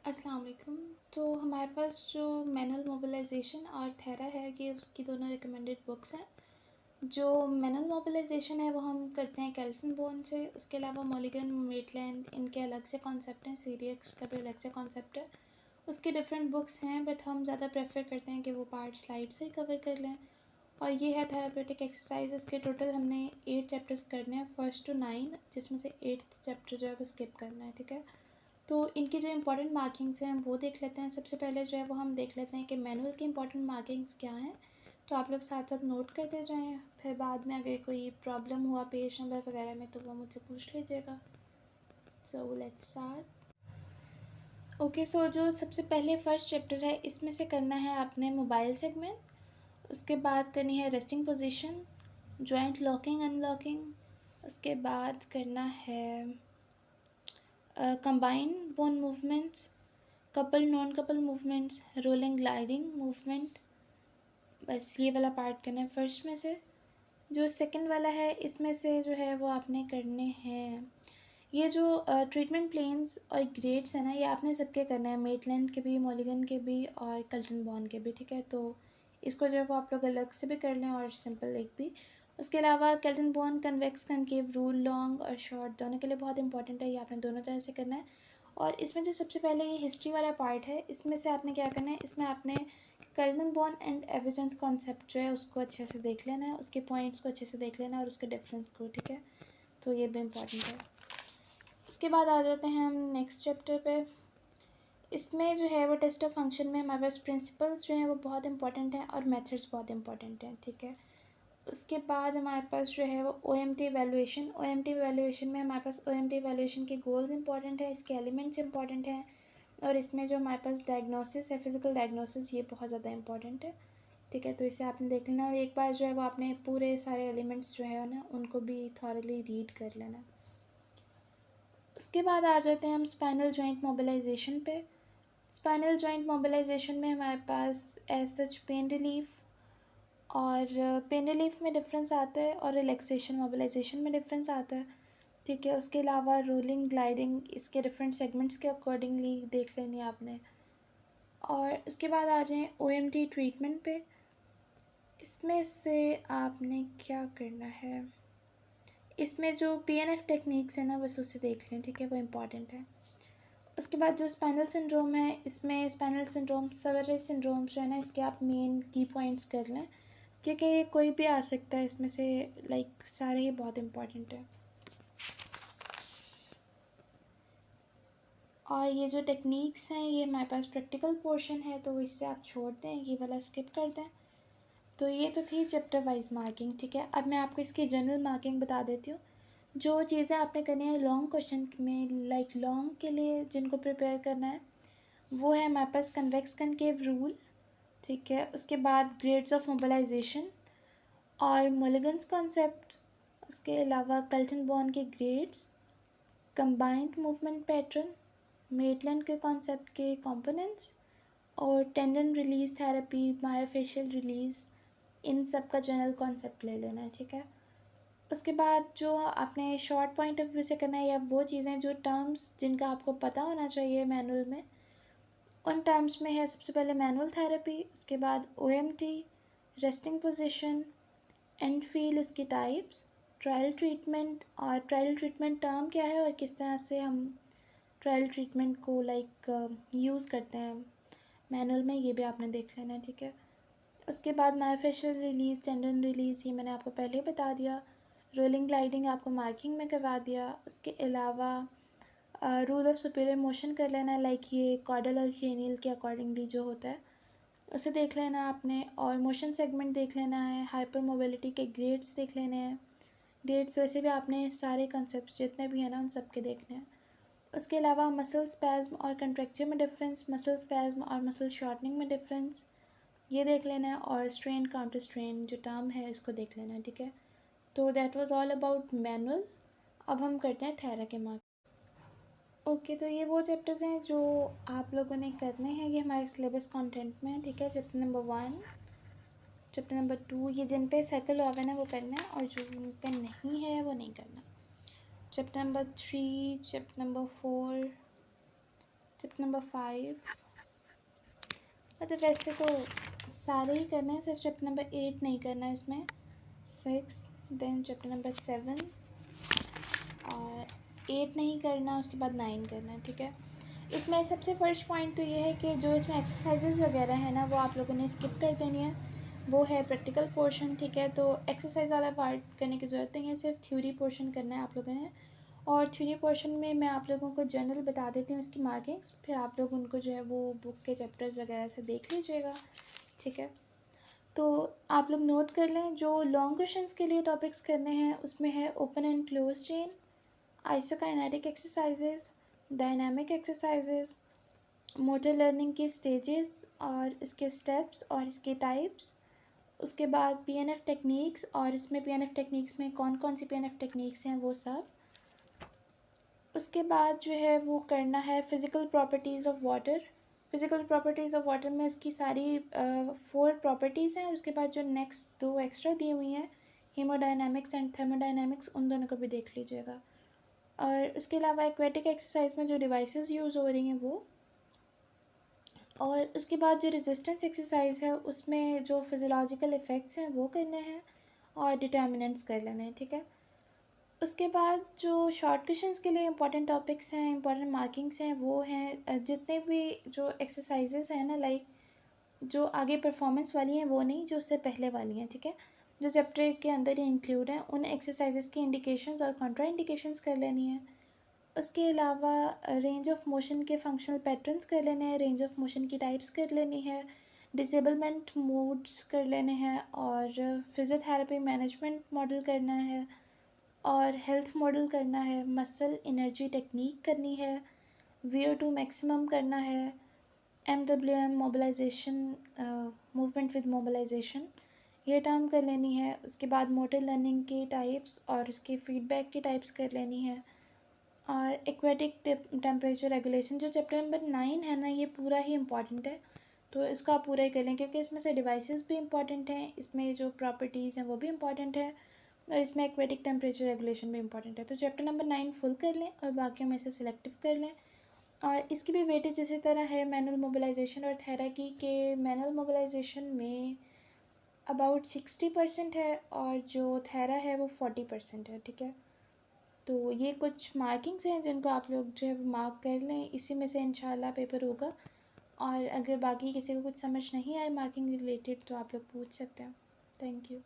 अस्सलाम वालेकुम। तो हमारे पास जो मैनुअल मोबिलाइजेशन और थेरा है ये उसकी दोनों रिकमेंडेड बुक्स हैं। जो मैनुअल मोबिलाइजेशन है वो हम करते हैं कैल्विन बोन से। उसके अलावा मॉलिगन, मेटलैंड, इनके अलग से कॉन्सेप्ट हैं। सीरियक्स का भी अलग से कॉन्सेप्ट है। उसकी डिफरेंट बुक्स हैं बट हम ज़्यादा प्रेफर करते हैं कि वो पार्ट स्लाइड से कवर कर लें। और ये है थेरापेटिक एक्सरसाइज। इसके टोटल हमने 8 चैप्टर्स करने हैं, 1 to 9, जिसमें से 8th चैप्टर जो है वो स्किप करना है। ठीक है, तो इनकी जो इम्पोर्टेंट मार्किंग्स हैं हम वो देख लेते हैं। सबसे पहले जो है वो हम देख लेते हैं कि मैनुअल की इम्पोर्टेंट मार्किंग्स क्या हैं। तो आप लोग साथ साथ नोट करते जाएं, फिर बाद में अगर कोई प्रॉब्लम हुआ पेज नंबर वगैरह में तो वो मुझसे पूछ लीजिएगा। So let's start. ओके, सो जो सबसे पहले फर्स्ट चैप्टर है इसमें से करना है आपने मोबाइल सेगमेंट। उसके बाद करनी है resting position, joint locking unlocking. उसके बाद करना है combined bone movements, couple non couple movements, rolling gliding movement. बस ये वाला पार्ट करना है फर्स्ट में से। जो सेकंड वाला है इसमें से जो है वो आपने करने हैं ये जो ट्रीटमेंट प्लेन्स और ग्रेड्स है ना, ये आपने सबके करना है, मेटलैंड के भी, मॉलिगन के भी और कल्टन बॉन के भी। ठीक है, तो इसको जो है वो आप लोग अलग से भी कर लें और सिंपल एक भी। उसके अलावा कल्टन बॉन, कन्वेक्स कनकेव रूल, लॉन्ग और शॉर्ट दोनों के लिए बहुत इंपॉर्टेंट है। ये आपने दोनों तरह से करना है। और इसमें जो सबसे पहले ये हिस्ट्री वाला पार्ट है इसमें से आपने क्या करना है, इसमें आपने कर्नल बॉन एंड एविजेंट कॉन्सेप्ट जो है उसको अच्छे से देख लेना है, उसके पॉइंट्स को अच्छे से देख लेना है और उसके डिफरेंस को। ठीक है, तो ये भी इम्पॉर्टेंट है। उसके बाद आ जाते हैं हम नेक्स्ट चैप्टर पे। इसमें जो है वो टेस्ट ऑफ फंक्शन में हमारे पास प्रिंसिपल्स जो हैं वो बहुत इंपॉर्टेंट हैं और मेथड्स बहुत इंपॉर्टेंट हैं। ठीक है, उसके बाद हमारे पास जो है वो OMT वैल्यूएशन। OMT वैल्यूएशन में हमारे पास OMT वैल्यूएशन के गोल्स इंपॉर्टेंट है, इसके एलिमेंट्स इंपॉर्टेंट हैं और इसमें जो हमारे पास डायग्नोसिस है, फिजिकल डायग्नोसिस, ये बहुत ज़्यादा इंपॉर्टेंट है। ठीक है, तो इसे आपने देख लेना और एक बार जो है वो आपने पूरे सारे एलिमेंट्स जो है ना उनको भी थॉरली रीड कर लेना। उसके बाद आ जाते हैं हम स्पाइनल जॉइंट मोबिलाइजेशन पे। स्पाइनल जॉइंट मोबिलाइजेशन में हमारे पास एज सच पेन रिलीफ और पेन रिलीफ में डिफरेंस आता है और रिलैक्सेशन मोबिलाइजेशन में डिफरेंस आता है। ठीक है, उसके अलावा रोलिंग ग्लाइडिंग इसके डिफरेंट सेगमेंट्स के अकॉर्डिंगली देख लेनी है आपने। और उसके बाद आ जाएं OMT ट्रीटमेंट पे। इसमें से आपने क्या करना है, इसमें जो PNF टेक्निक्स है ना बस उसे देख लें। ठीक है, वो इम्पॉर्टेंट है। उसके बाद जो स्पाइनल सिंड्रोम है इसमें स्पाइनल सिंड्रोम, सवेरे सिंड्रोम जो है ना इसके आप मेन की पॉइंट्स कर लें क्योंकि कोई भी आ सकता है इसमें से, लाइक सारे ही बहुत इम्पॉर्टेंट है। और ये जो टेक्निक्स हैं ये हमारे पास प्रैक्टिकल पोर्शन है तो इससे आप छोड़ दें, ये वाला स्किप कर दें। तो ये तो थी चैप्टर वाइज मार्किंग। ठीक है, अब मैं आपको इसकी जनरल मार्किंग बता देती हूँ। जो चीज़ें आपने करनी है लॉन्ग क्वेश्चन में, लाइक लॉन्ग के लिए जिनको प्रिपेयर करना है वो है हमारे पास कन्वेक्स कनकेव रूल। ठीक है, उसके बाद ग्रेड्स ऑफ मोबिलाइजेशन और मोलिगन्स कॉन्सेप्ट। उसके अलावा कल्टन बॉन के grades, combined movement pattern, Maitland के कॉन्सेप्ट के कंपोनेंट्स और tendon release therapy, myofascial release, इन सब का जनरल कॉन्सेप्ट ले लेना है। ठीक है, उसके बाद जो आपने शॉर्ट पॉइंट ऑफ व्यू से करना है या वो चीज़ें जो टर्म्स जिनका आपको पता होना चाहिए मैनुअल में, उन टर्म्स में है सबसे पहले मैनुअल थेरेपी, उसके बाद OMT, resting position, and feel उसकी टाइप्स, ट्रायल ट्रीटमेंट। और ट्रायल ट्रीटमेंट टर्म क्या है और किस तरह से हम ट्रायल ट्रीटमेंट को लाइक यूज़ करते हैं मैनुअल में, ये भी आपने देख लेना है। ठीक है, उसके बाद मायोफेशियल रिलीज़, टेंडन रिलीज़, ये मैंने आपको पहले ही बता दिया। रोलिंग ग्लाइडिंग आपको मार्किंग में करवा दिया। उसके अलावा रूल ऑफ सुपीरियर मोशन कर लेना है, लाइक ये कॉर्डल और क्रेनियल के अकॉर्डिंगली जो होता है उसे देख लेना है आपने। और मोशन सेगमेंट देख लेना है, हाइपर मोबिलिटी के ग्रेड्स देख लेने हैं। ग्रेड्स वैसे भी आपने सारे कॉन्सेप्ट जितने भी हैं ना उन सब के देखने हैं। उसके अलावा मसल स्पैज्म और कंट्रैक्चर में डिफरेंस, मसल स्पैज्म और मसल शॉर्टनिंग में डिफरेंस, ये देख लेना है। और स्ट्रेन काउंटर स्ट्रेन जो टर्म है इसको देख लेना है। ठीक है, तो that was all about manual. अब हम करते हैं थेरा के मार्क्स। ओके, तो ये वो चैप्टर्स हैं जो आप लोगों ने करने हैं, ये हमारे सिलेबस कंटेंट में है। ठीक है, चैप्टर नंबर 1, चैप्टर नंबर 2, ये जिन पे सर्कल ओवन है वो करना है और जो जिन पे नहीं है वो नहीं करना। Chapter number 3, chapter number 4, chapter number 5, मतलब वैसे तो सारे ही करना है, सिर्फ चैप्टर नंबर 8 नहीं करना है इसमें, 6, देन चैप्टर नंबर 7 और 8 नहीं करना, उसके बाद 9 करना है, ठीक है। इसमें सबसे फर्स्ट पॉइंट तो ये है कि जो इसमें एक्सरसाइजेज़ वगैरह है ना, वो आप लोगों ने स्किप कर देनी है, वो है प्रैक्टिकल पोर्शन, ठीक है। तो एक्सरसाइज वाला पार्ट करने की ज़रूरत नहीं है, सिर्फ थ्योरी पोर्शन करना है आप लोगों ने। और थ्योरी पोर्शन में मैं आप लोगों को जनरल बता देती हूँ उसकी मार्किंग्स, फिर आप लोग उनको जो है वो बुक के चैप्टर्स वगैरह से देख लीजिएगा, ठीक है। तो आप लोग नोट कर लें, जो लॉन्ग क्वेश्चंस के लिए टॉपिक्स करने हैं उसमें है open and close chain, isokinetic exercises, dynamic exercises, motor learning के स्टेजेस और इसके स्टेप्स और इसके टाइप्स, उसके बाद पीएनएफ टेक्निक्स, और इसमें पीएनएफ टेक्निक्स में कौन कौन सी पीएनएफ टेक्निक्स हैं वो सब। उसके बाद जो है वो करना है physical properties of water. Physical properties of water में उसकी सारी 4 प्रॉपर्टीज़ हैं, और उसके बाद जो नेक्स्ट 2 एक्स्ट्रा दी हुई हैं, हीमोडायनामिक्स एंड थर्मोडायनामिक्स, उन दोनों को भी देख लीजिएगा। और उसके अलावा एक्वेटिक एक्सरसाइज में जो डिवाइसेस यूज़ हो रही हैं वो, और उसके बाद जो रेजिस्टेंस एक्सरसाइज है उसमें जो फिज़ियोलॉजिकल इफ़ेक्ट्स हैं वो करने हैं और डिटर्मिनेंट्स कर लेने हैं, ठीक है। उसके बाद जो शॉर्ट क्वेश्चंस के लिए इंपॉर्टेंट टॉपिक्स हैं, इंपॉर्टेंट मार्किंग्स हैं, वो हैं जितने भी जो एक्सरसाइजेस हैं ना, लाइक जो आगे परफॉर्मेंस वाली हैं वो नहीं, जो उससे पहले वाली हैं, ठीक है, जो चैप्टर के अंदर ही इंक्लूड हैं, उन एक्सरसाइजेस की इंडिकेशंस और कॉन्ट्रा इंडिकेशंस कर लेनी है। उसके अलावा रेंज ऑफ मोशन के फंक्शनल पैटर्न्स कर लेने हैं, रेंज ऑफ मोशन की टाइप्स कर लेनी है, डिसेबलमेंट मोड्स कर लेने हैं, और फिज़ियोथेरेपी मैनेजमेंट मॉडल करना है, और हेल्थ मॉडल करना है, मसल एनर्जी टेक्निक करनी है, VO2 मैक्सिमम करना है, MWM mobilisation, movement with mobilisation, ये टर्म कर लेनी है। उसके बाद मोटर लर्निंग की टाइप्स और उसके फीडबैक की टाइप्स कर लेनी है, और एक्वेटिक टेम्परेचर रेगुलेशन, जो चैप्टर नंबर 9 है ना, ये पूरा ही इम्पॉर्टेंट है, तो इसको आप पूरा ही कर लें, क्योंकि इसमें से डिवाइसेस भी इम्पॉर्टेंट हैं, इसमें जो प्रॉपर्टीज़ हैं वो भी इम्पॉर्टेंट है, और इसमें एक्वेटिक टेम्परेचर रेगुलेशन भी इंपॉर्टेंट है। तो चैप्टर नंबर 9 फुल कर लें और बाकियों में से सिलेक्टिव कर लें। और इसकी भी वेटेज इसी तरह है मैनुअल मोबिलाइजेशन और थेरा की, के मैनुअल मोबिलाइजेशन में अबाउट 60% है और जो थेरा है वो 40% है, ठीक है। तो ये कुछ मार्किंग्स हैं जिनको आप लोग जो है मार्क कर लें, इसी में से इंशाल्लाह पेपर होगा। और अगर बाकी किसी को कुछ समझ नहीं आए मार्किंग रिलेटेड तो आप लोग पूछ सकते हैं। Thank you.